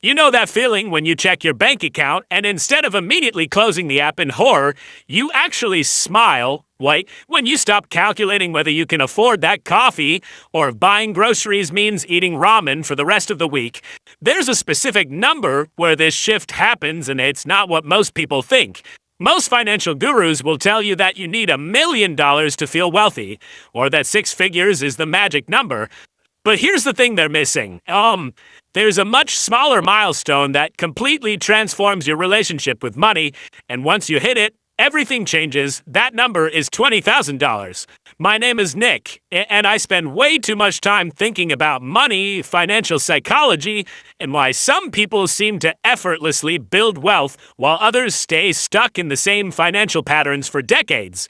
You know that feeling when you check your bank account and instead of immediately closing the app in horror, you actually smile, like when you stop calculating whether you can afford that coffee or if buying groceries means eating ramen for the rest of the week. There's a specific number where this shift happens, and it's not what most people think. Most financial gurus will tell you that you need $1 million to feel wealthy, or that 6 figures is the magic number. But here's the thing they're missing. There's a much smaller milestone that completely transforms your relationship with money, and once you hit it, everything changes. That number is $20,000. My name is Nick, and I spend way too much time thinking about money, financial psychology, and why some people seem to effortlessly build wealth while others stay stuck in the same financial patterns for decades.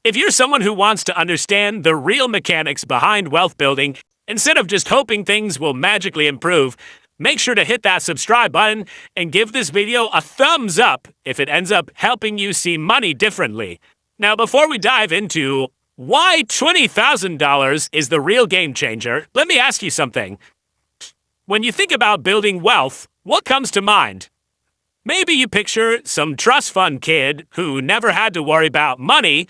If you're someone who wants to understand the real mechanics behind wealth building, instead of just hoping things will magically improve, make sure to hit that subscribe button and give this video a thumbs up if it ends up helping you see money differently. Now, before we dive into why $20,000 is the real game changer, let me ask you something. When you think about building wealth, what comes to mind? Maybe you picture some trust fund kid who never had to worry about money.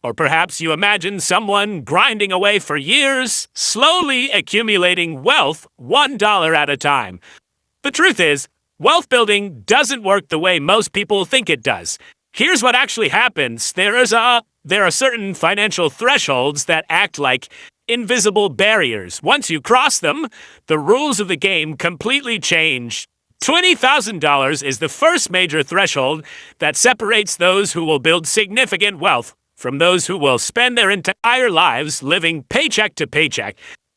Or perhaps you imagine someone grinding away for years, slowly accumulating wealth $1 at a time. The truth is, wealth building doesn't work the way most people think it does. Here's what actually happens. There are certain financial thresholds that act like invisible barriers. Once you cross them, the rules of the game completely change. $20,000 is the first major threshold that separates those who will build significant wealth from those who will spend their entire lives living paycheck to paycheck.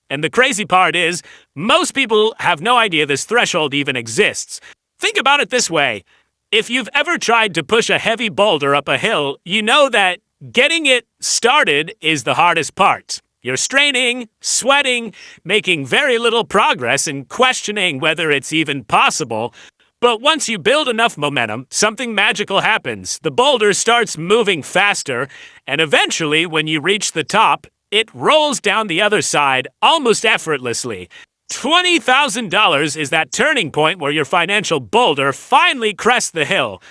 And the crazy part is, most people have no idea this threshold even exists. Think about it this way. If you've ever tried to push a heavy boulder up a hill, you know that getting it started is the hardest part. You're straining, sweating, making very little progress, and questioning whether it's even possible. But once you build enough momentum, something magical happens. The boulder starts moving faster, and eventually, when you reach the top, it rolls down the other side almost effortlessly. $20,000 is that turning point where your financial boulder finally crests the hill.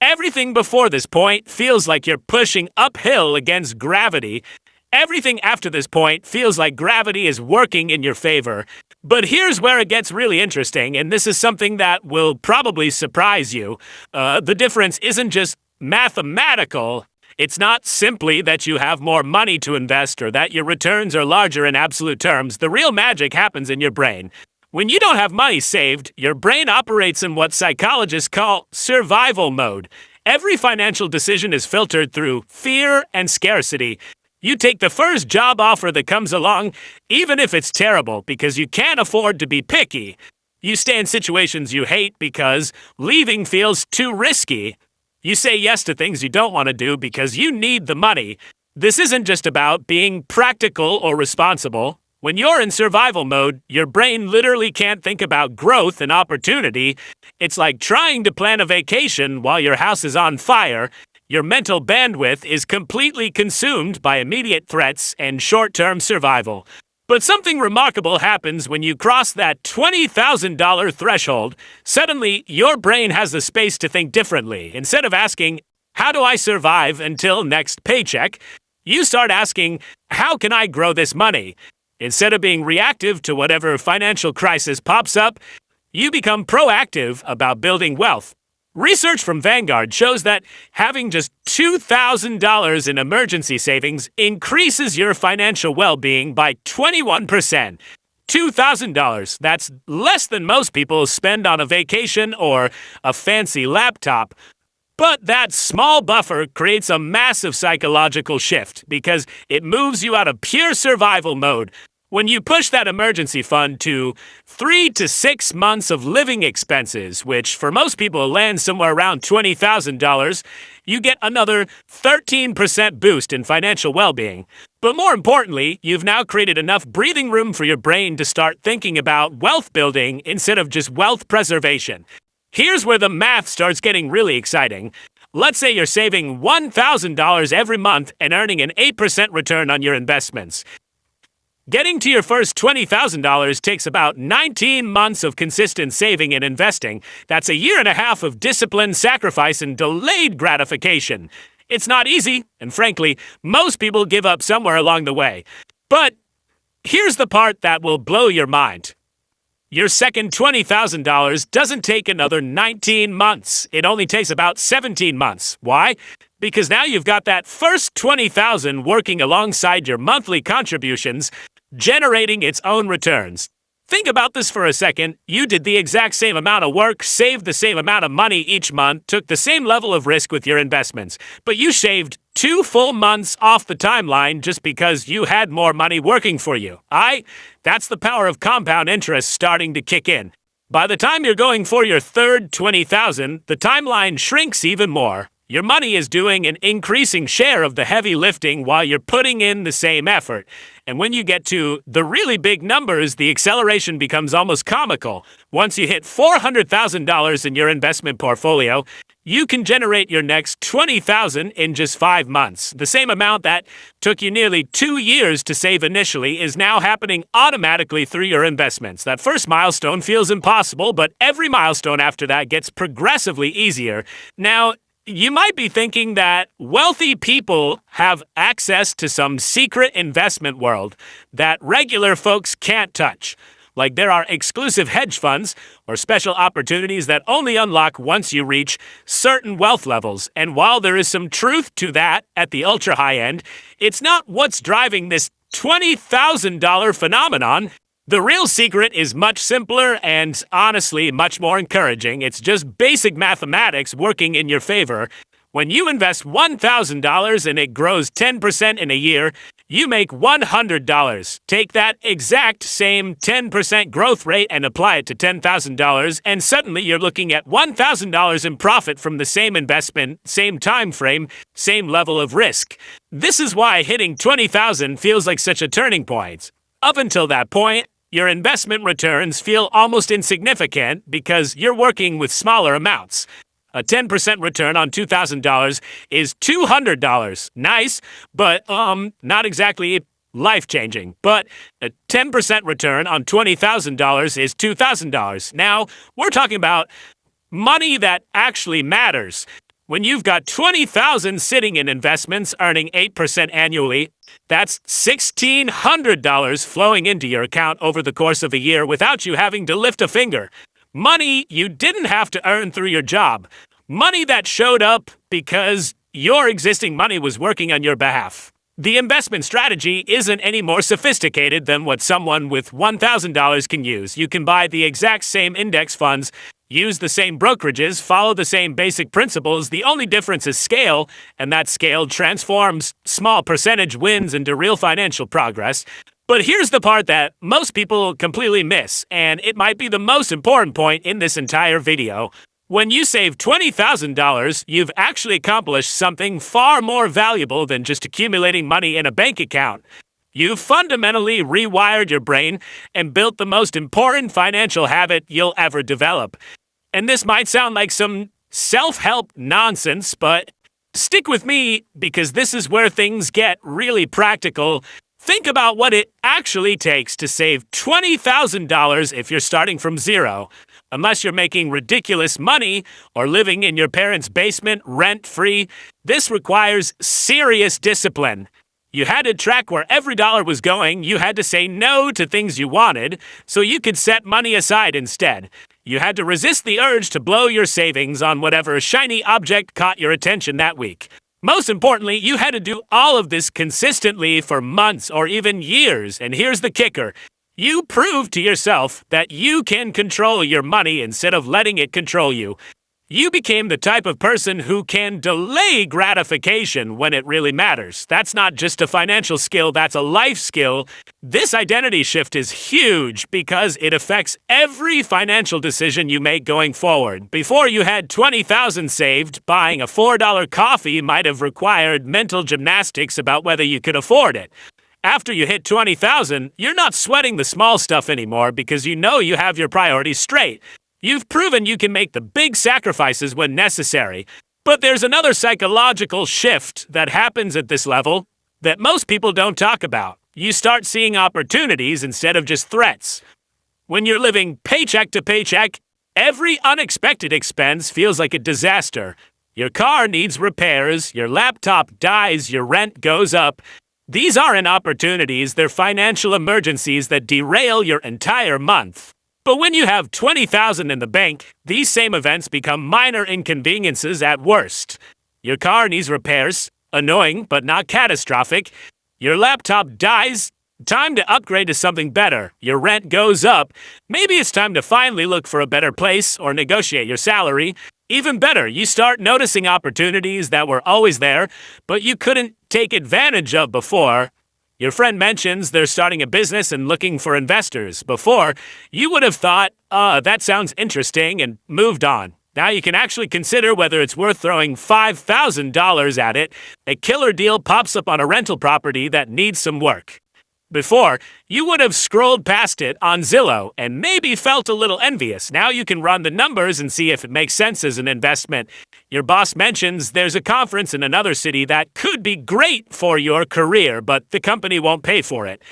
Everything before this point feels like you're pushing uphill against gravity. Everything after this point feels like gravity is working in your favor. But here's where it gets really interesting, and this is something that will probably surprise you. The difference isn't just mathematical. It's not simply that you have more money to invest or that your returns are larger in absolute terms. The real magic happens in your brain. When you don't have money saved, your brain operates in what psychologists call survival mode. Every financial decision is filtered through fear and scarcity. You take the first job offer that comes along, even if it's terrible, because you can't afford to be picky. You stay in situations you hate because leaving feels too risky. You say yes to things you don't want to do because you need the money. This isn't just about being practical or responsible. When you're in survival mode, your brain literally can't think about growth and opportunity. It's like trying to plan a vacation while your house is on fire. Your mental bandwidth is completely consumed by immediate threats and short-term survival. But something remarkable happens when you cross that $20,000 threshold. Suddenly, your brain has the space to think differently. Instead of asking, how do I survive until next paycheck? You start asking, how can I grow this money? Instead of being reactive to whatever financial crisis pops up, you become proactive about building wealth. Research from Vanguard shows that having just $2,000 in emergency savings increases your financial well-being by 21%. $2,000, that's less than most people spend on a vacation or a fancy laptop. But that small buffer creates a massive psychological shift because it moves you out of pure survival mode. When you push that emergency fund to 3 to 6 months of living expenses, which for most people lands somewhere around $20,000, you get another 13% boost in financial well-being. But more importantly, you've now created enough breathing room for your brain to start thinking about wealth building instead of just wealth preservation. Here's where the math starts getting really exciting. Let's say you're saving $1,000 every month and earning an 8% return on your investments. Getting to your first $20,000 takes about 19 months of consistent saving and investing. That's a year and a half of discipline, sacrifice, and delayed gratification. It's not easy, and frankly, most people give up somewhere along the way. But here's the part that will blow your mind. Your second $20,000 doesn't take another 19 months. It only takes about 17 months. Why? Because now you've got that first $20,000 working alongside your monthly contributions, generating its own returns. Think about this for a second. You did the exact same amount of work, saved the same amount of money each month, took the same level of risk with your investments, but you shaved 2 full months off the timeline just because you had more money working for you. That's the power of compound interest starting to kick in. By the time you're going for your third $20,000, the timeline shrinks even more. Your money is doing an increasing share of the heavy lifting while you're putting in the same effort. And when you get to the really big numbers, the acceleration becomes almost comical. Once you hit $400,000 in your investment portfolio, you can generate your next $20,000 in just 5 months. The same amount that took you nearly 2 years to save initially is now happening automatically through your investments. That first milestone feels impossible, but every milestone after that gets progressively easier. Now, you might be thinking that wealthy people have access to some secret investment world that regular folks can't touch. Like there are exclusive hedge funds or special opportunities that only unlock once you reach certain wealth levels. And while there is some truth to that at the ultra high end, it's not what's driving this $20,000 phenomenon. The real secret is much simpler and, honestly, much more encouraging. It's just basic mathematics working in your favor. When you invest $1,000 and it grows 10% in a year, you make $100. Take that exact same 10% growth rate and apply it to $10,000, and suddenly you're looking at $1,000 in profit from the same investment, same time frame, same level of risk. This is why hitting $20,000 feels like such a turning point. Up until that point, your investment returns feel almost insignificant because you're working with smaller amounts. A 10% return on $2,000 is $200. Nice, but not exactly life-changing. But a 10% return on $20,000 is $2,000. Now, we're talking about money that actually matters. When you've got $20,000 sitting in investments earning 8% annually, that's $1,600 flowing into your account over the course of a year without you having to lift a finger. Money you didn't have to earn through your job. Money that showed up because your existing money was working on your behalf. The investment strategy isn't any more sophisticated than what someone with $1,000 can use. You can buy the exact same index funds, use the same brokerages, follow the same basic principles. The only difference is scale, and that scale transforms small percentage wins into real financial progress. But here's the part that most people completely miss, and it might be the most important point in this entire video. When you save $20,000, you've actually accomplished something far more valuable than just accumulating money in a bank account. You've fundamentally rewired your brain and built the most important financial habit you'll ever develop. And this might sound like some self-help nonsense, but stick with me because this is where things get really practical. Think about what it actually takes to save $20,000 if you're starting from zero. Unless you're making ridiculous money or living in your parents' basement rent-free, this requires serious discipline. You had to track where every dollar was going. You had to say no to things you wanted so you could set money aside instead. You had to resist the urge to blow your savings on whatever shiny object caught your attention that week. Most importantly, you had to do all of this consistently for months or even years. And here's the kicker. You proved to yourself that you can control your money instead of letting it control you. You became the type of person who can delay gratification when it really matters. That's not just a financial skill, that's a life skill. This identity shift is huge because it affects every financial decision you make going forward. Before you had $20,000 saved, buying a $4 coffee might have required mental gymnastics about whether you could afford it. After you hit $20,000, you're not sweating the small stuff anymore because you know you have your priorities straight. You've proven you can make the big sacrifices when necessary. But there's another psychological shift that happens at this level that most people don't talk about. You start seeing opportunities instead of just threats. When you're living paycheck to paycheck, every unexpected expense feels like a disaster. Your car needs repairs, your laptop dies, your rent goes up. These aren't opportunities, they're financial emergencies that derail your entire month. But when you have $20,000 in the bank, these same events become minor inconveniences at worst. Your car needs repairs, annoying but not catastrophic. Your laptop dies, time to upgrade to something better. Your rent goes up, maybe it's time to finally look for a better place or negotiate your salary. Even better, you start noticing opportunities that were always there, but you couldn't take advantage of before. Your friend mentions they're starting a business and looking for investors. Before, you would have thought, that sounds interesting, and moved on. Now you can actually consider whether it's worth throwing $5,000 at it. A killer deal pops up on a rental property that needs some work. Before, you would have scrolled past it on Zillow and maybe felt a little envious. Now you can run the numbers and see if it makes sense as an investment. Your boss mentions there's a conference in another city that could be great for your career, but the company won't pay for it.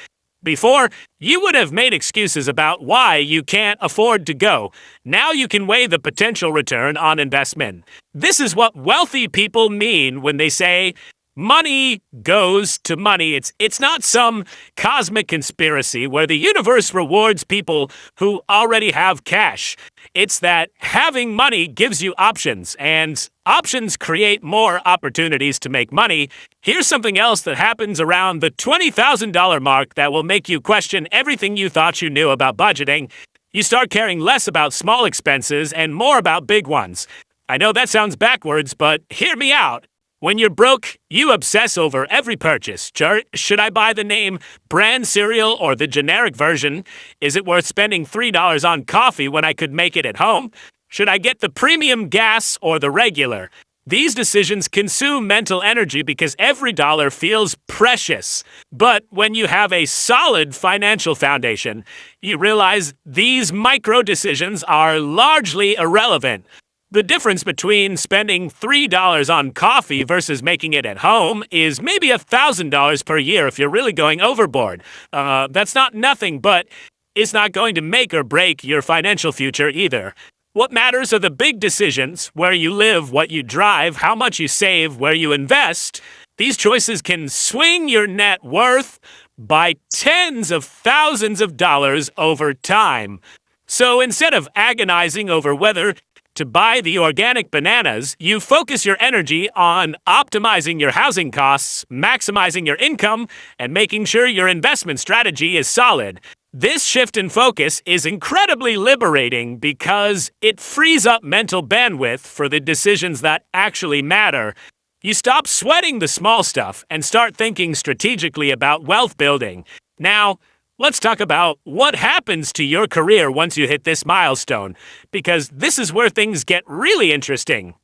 Before, you would have made excuses about why you can't afford to go. Now you can weigh the potential return on investment. This is what wealthy people mean when they say, money goes to money. It's not some cosmic conspiracy where the universe rewards people who already have cash. It's that having money gives you options, and options create more opportunities to make money. Here's something else that happens around the $20,000 mark that will make you question everything you thought you knew about budgeting. You start caring less about small expenses and more about big ones. I know that sounds backwards, but hear me out. When you're broke, you obsess over every purchase. Should I buy the name brand cereal or the generic version? Is it worth spending $3 on coffee when I could make it at home? Should I get the premium gas or the regular? These decisions consume mental energy because every dollar feels precious. But when you have a solid financial foundation, you realize these micro decisions are largely irrelevant. The difference between spending $3 on coffee versus making it at home is maybe $1,000 per year if you're really going overboard. That's not nothing, but it's not going to make or break your financial future either. What matters are the big decisions: where you live, what you drive, how much you save, where you invest. These choices can swing your net worth by tens of thousands of dollars over time. So instead of agonizing over whether to buy the organic bananas, you focus your energy on optimizing your housing costs, maximizing your income, and making sure your investment strategy is solid. This shift in focus is incredibly liberating because it frees up mental bandwidth for the decisions that actually matter. You stop sweating the small stuff and start thinking strategically about wealth building. Now, let's talk about what happens to your career once you hit this milestone, because this is where things get really interesting.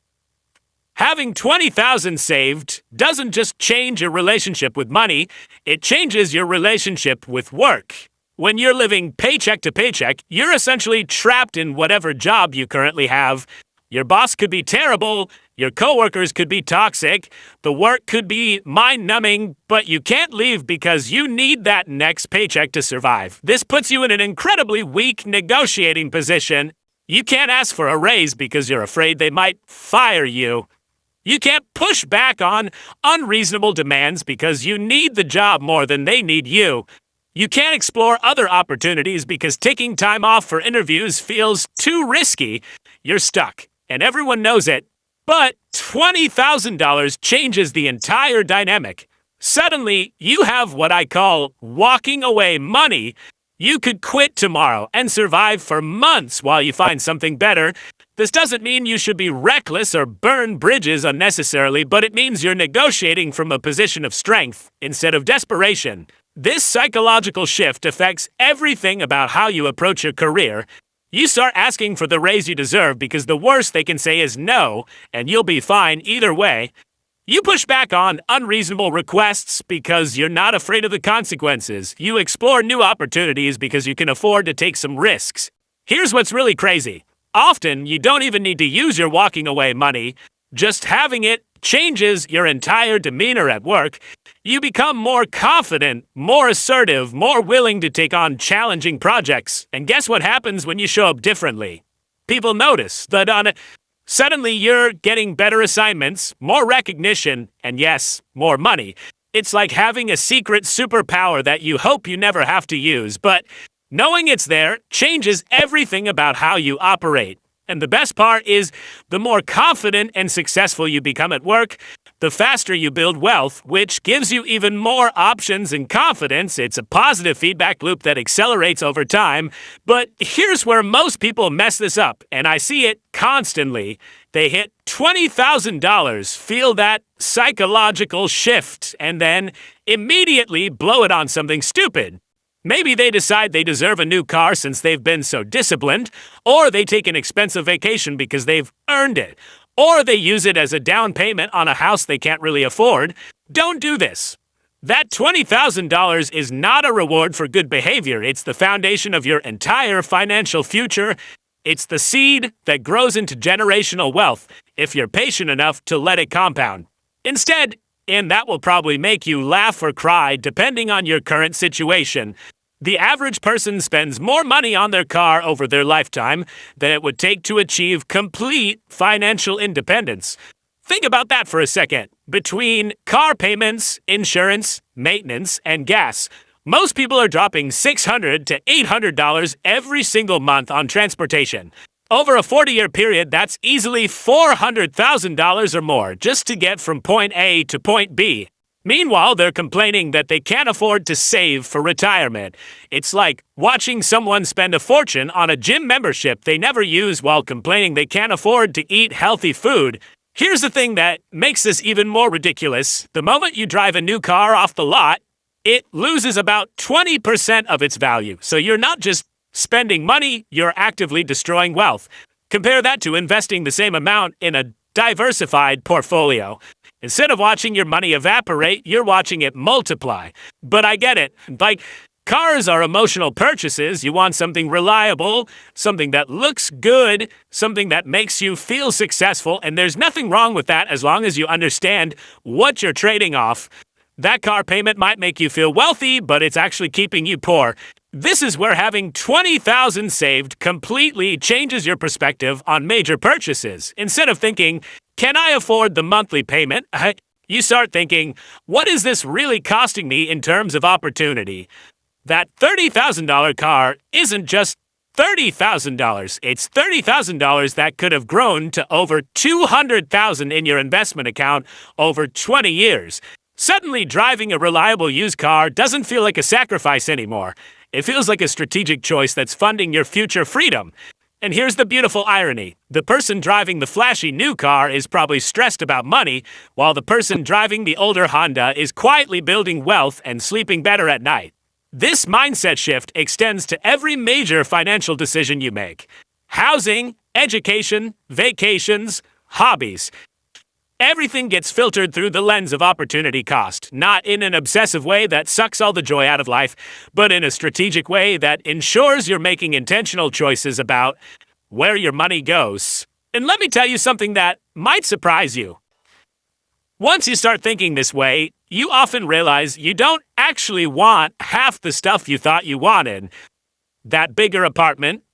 Having $20,000 saved doesn't just change your relationship with money, it changes your relationship with work. When you're living paycheck to paycheck, you're essentially trapped in whatever job you currently have. Your boss could be terrible, your coworkers could be toxic, the work could be mind-numbing, but you can't leave because you need that next paycheck to survive. This puts you in an incredibly weak negotiating position. You can't ask for a raise because you're afraid they might fire you. You can't push back on unreasonable demands because you need the job more than they need you. You can't explore other opportunities because taking time off for interviews feels too risky. You're stuck, and everyone knows it. But $20,000 changes the entire dynamic. Suddenly, you have what I call walking away money. You could quit tomorrow and survive for months while you find something better. This doesn't mean you should be reckless or burn bridges unnecessarily, but it means you're negotiating from a position of strength instead of desperation. This psychological shift affects everything about how you approach your career. You start asking for the raise you deserve because the worst they can say is no, and you'll be fine either way. You push back on unreasonable requests because you're not afraid of the consequences. You explore new opportunities because you can afford to take some risks. Here's what's really crazy. Often, you don't even need to use your walking away money. Just having it changes your entire demeanor at work. You become more confident, more assertive, more willing to take on challenging projects. And guess what happens when you show up differently? People notice that suddenly you're getting better assignments, more recognition, and yes, more money. It's like having a secret superpower that you hope you never have to use, but knowing it's there changes everything about how you operate. And the best part is, the more confident and successful you become at work, the faster you build wealth, which gives you even more options and confidence. It's a positive feedback loop that accelerates over time. But here's where most people mess this up, and I see it constantly. They hit $20,000, feel that psychological shift, and then immediately blow it on something stupid. Maybe they decide they deserve a new car since they've been so disciplined, or they take an expensive vacation because they've earned it, or they use it as a down payment on a house they can't really afford. Don't do this. That $20,000 is not a reward for good behavior. It's the foundation of your entire financial future. It's the seed that grows into generational wealth if you're patient enough to let it compound. Instead, and that will probably make you laugh or cry depending on your current situation, the average person spends more money on their car over their lifetime than it would take to achieve complete financial independence. Think about that for a second. Between car payments, insurance, maintenance, and gas, most people are dropping $600 to $800 every single month on transportation. Over a 40-year period, that's easily $400,000 or more just to get from point A to point B. Meanwhile, they're complaining that they can't afford to save for retirement. It's like watching someone spend a fortune on a gym membership they never use while complaining they can't afford to eat healthy food. Here's the thing that makes this even more ridiculous. The moment you drive a new car off the lot, it loses about 20% of its value. So you're not just spending money, you're actively destroying wealth. Compare that to investing the same amount in a diversified portfolio. Instead of watching your money evaporate, you're watching it multiply. But I get it. Like, cars are emotional purchases. You want something reliable, something that looks good, something that makes you feel successful, and there's nothing wrong with that as long as you understand what you're trading off. That car payment might make you feel wealthy, but it's actually keeping you poor. This is where having $20,000 saved completely changes your perspective on major purchases. Instead of thinking, can I afford the monthly payment? You start thinking, what is this really costing me in terms of opportunity? That $30,000 car isn't just $30,000. It's $30,000 that could have grown to over $200,000 in your investment account over 20 years. Suddenly, driving a reliable used car doesn't feel like a sacrifice anymore. It feels like a strategic choice that's funding your future freedom. And here's the beautiful irony. The person driving the flashy new car is probably stressed about money, while the person driving the older Honda is quietly building wealth and sleeping better at night. This mindset shift extends to every major financial decision you make. Housing, education, vacations, hobbies. Everything gets filtered through the lens of opportunity cost, not in an obsessive way that sucks all the joy out of life, but in a strategic way that ensures you're making intentional choices about where your money goes. And let me tell you something that might surprise you. Once you start thinking this way, you often realize you don't actually want half the stuff you thought you wanted. That bigger apartment,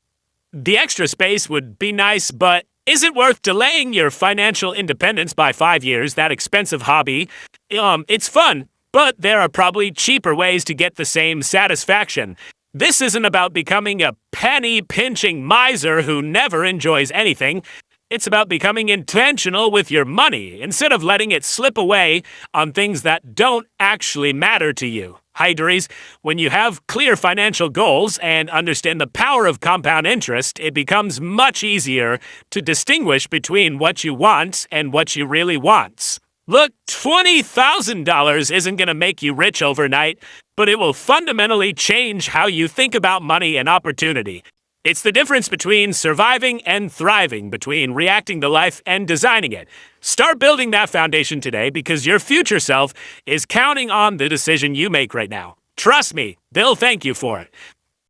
the extra space would be nice, but is it worth delaying your financial independence by 5 years, that expensive hobby? It's fun, but there are probably cheaper ways to get the same satisfaction. This isn't about becoming a penny-pinching miser who never enjoys anything. It's about becoming intentional with your money instead of letting it slip away on things that don't actually matter to you. Hydraries, when you have clear financial goals and understand the power of compound interest, it becomes much easier to distinguish between what you want and what you really want. Look, $20,000 isn't going to make you rich overnight, but it will fundamentally change how you think about money and opportunity. It's the difference between surviving and thriving, between reacting to life and designing it. Start building that foundation today because your future self is counting on the decision you make right now. Trust me, they'll thank you for it.